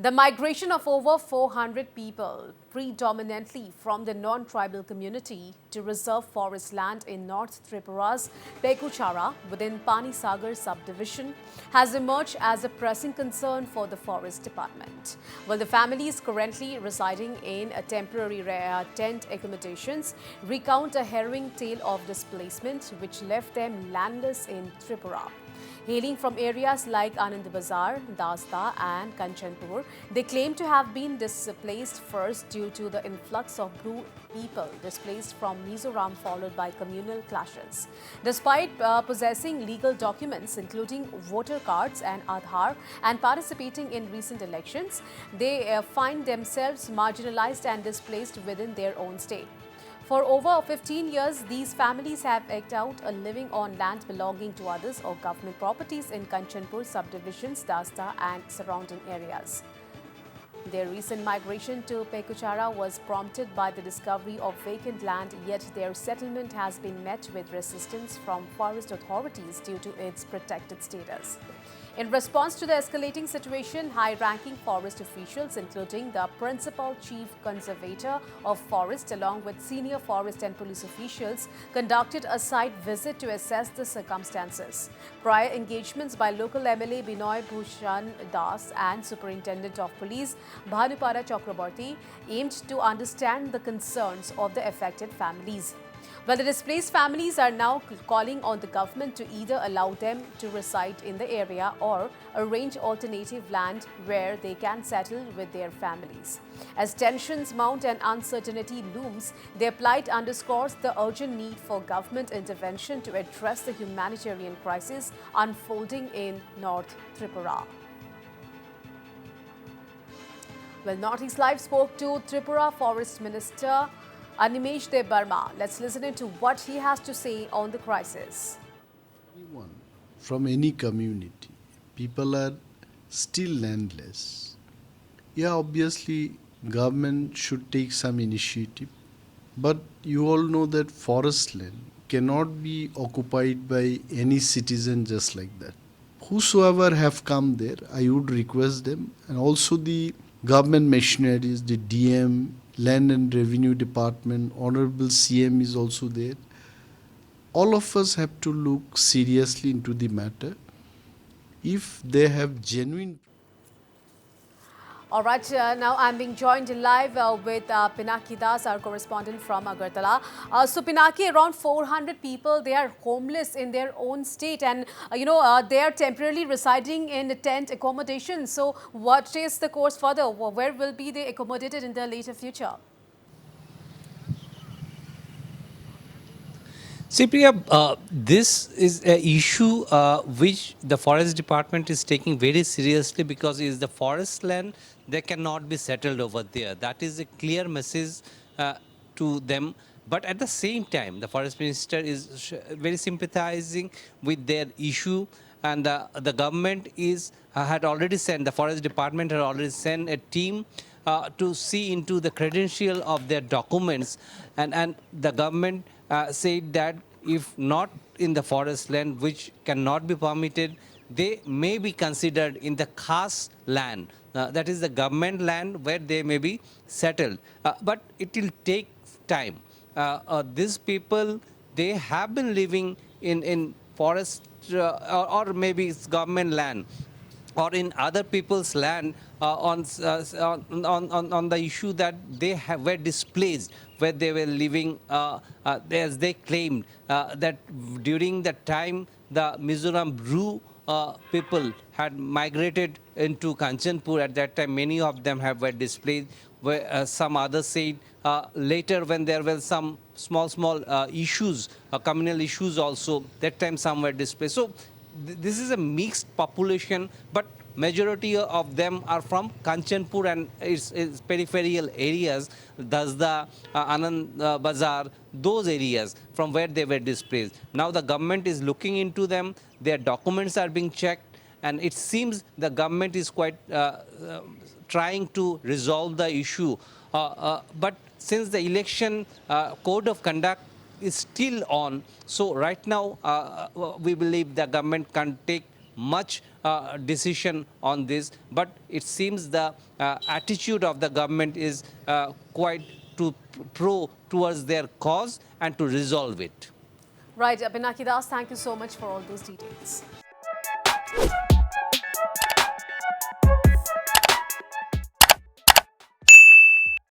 The migration of over 400 people, predominantly from the non-tribal community, to reserve forest land in North Tripura's Pekuchara within Panisagar subdivision has emerged as a pressing concern for the Forest Department. While the families currently residing in a temporary tent accommodations recount a harrowing tale of displacement which left them landless in Tripura. Hailing from areas like Anand Bazar, Dasta and Kanchanpur, they claim to have been displaced first due to the influx of Bru people displaced from Mizoram followed by communal clashes. Despite possessing legal documents including voter cards and Aadhaar and participating in recent elections, they find themselves marginalized and displaced within their own state. For over 15 years, these families have eked out a living on land belonging to others or government properties in Kanchanpur subdivisions, Dasta and surrounding areas. Their recent migration to Pekuchara was prompted by the discovery of vacant land, yet their settlement has been met with resistance from forest authorities due to its protected status. In response to the escalating situation, high-ranking forest officials, including the principal chief conservator of forest along with senior forest and police officials, conducted a site visit to assess the circumstances. Prior engagements by local MLA Binoy Bhushan Das and Superintendent of Police Bhanupara Chakraborty aimed to understand the concerns of the affected families. Well, the displaced families are now calling on the government to either allow them to reside in the area or arrange alternative land where they can settle with their families. As tensions mount and uncertainty looms, their plight underscores the urgent need for government intervention to address the humanitarian crisis unfolding in North Tripura. Well, Northeast Live spoke to Tripura Forest Minister Animesh Dev Barma. Let's listen into what he has to say on the crisis. Anyone from any community, people are still landless. Yeah, obviously, government should take some initiative, but you all know that forest land cannot be occupied by any citizen just like that. Whosoever have come there, I would request them, and also the government machineries, the DM, Land and Revenue Department, Honorable CM is also there. All of us have to look seriously into the matter. If they have genuine. All right, now I'm being joined live with Pinaki Das, our correspondent from Agartala. So Pinaki, around 400 people, they are homeless in their own state and, they are temporarily residing in tent accommodation. So what is the course further? Where will be they accommodated in the later future? See, Priya, this is an issue which the forest department is taking very seriously because it is the forest land that cannot be settled over there. That is a clear message to them. But at the same time, the forest minister is very sympathizing with their issue, and the government is had already sent, the forest department had already sent a team to see into the credential of their documents, and the government said that if not in the forest land, which cannot be permitted, they may be considered in the khas land, that is the government land where they may be settled. But it will take time. These people, they have been living in forest or maybe it's government land or in other people's land on the issue that they were displaced, where they were living, as they claimed, that during the time the Mizoram Bru people had migrated into Kanchanpur. At that time, many of them were displaced. Where some others said later when there were some small issues, communal issues also, that time some were displaced. So this is a mixed population, but majority of them are from Kanchanpur and its peripheral areas, Dasda, Anand Bazar, those areas from where they were displaced. Now the government is looking into them, their documents are being checked, and it seems the government is quite trying to resolve the issue. But since the election code of conduct is still on, so right now we believe the government can take much decision on this, but it seems the attitude of the government is quite to pro towards their cause and to resolve it. Right, Pinaki Das, thank you so much for all those details.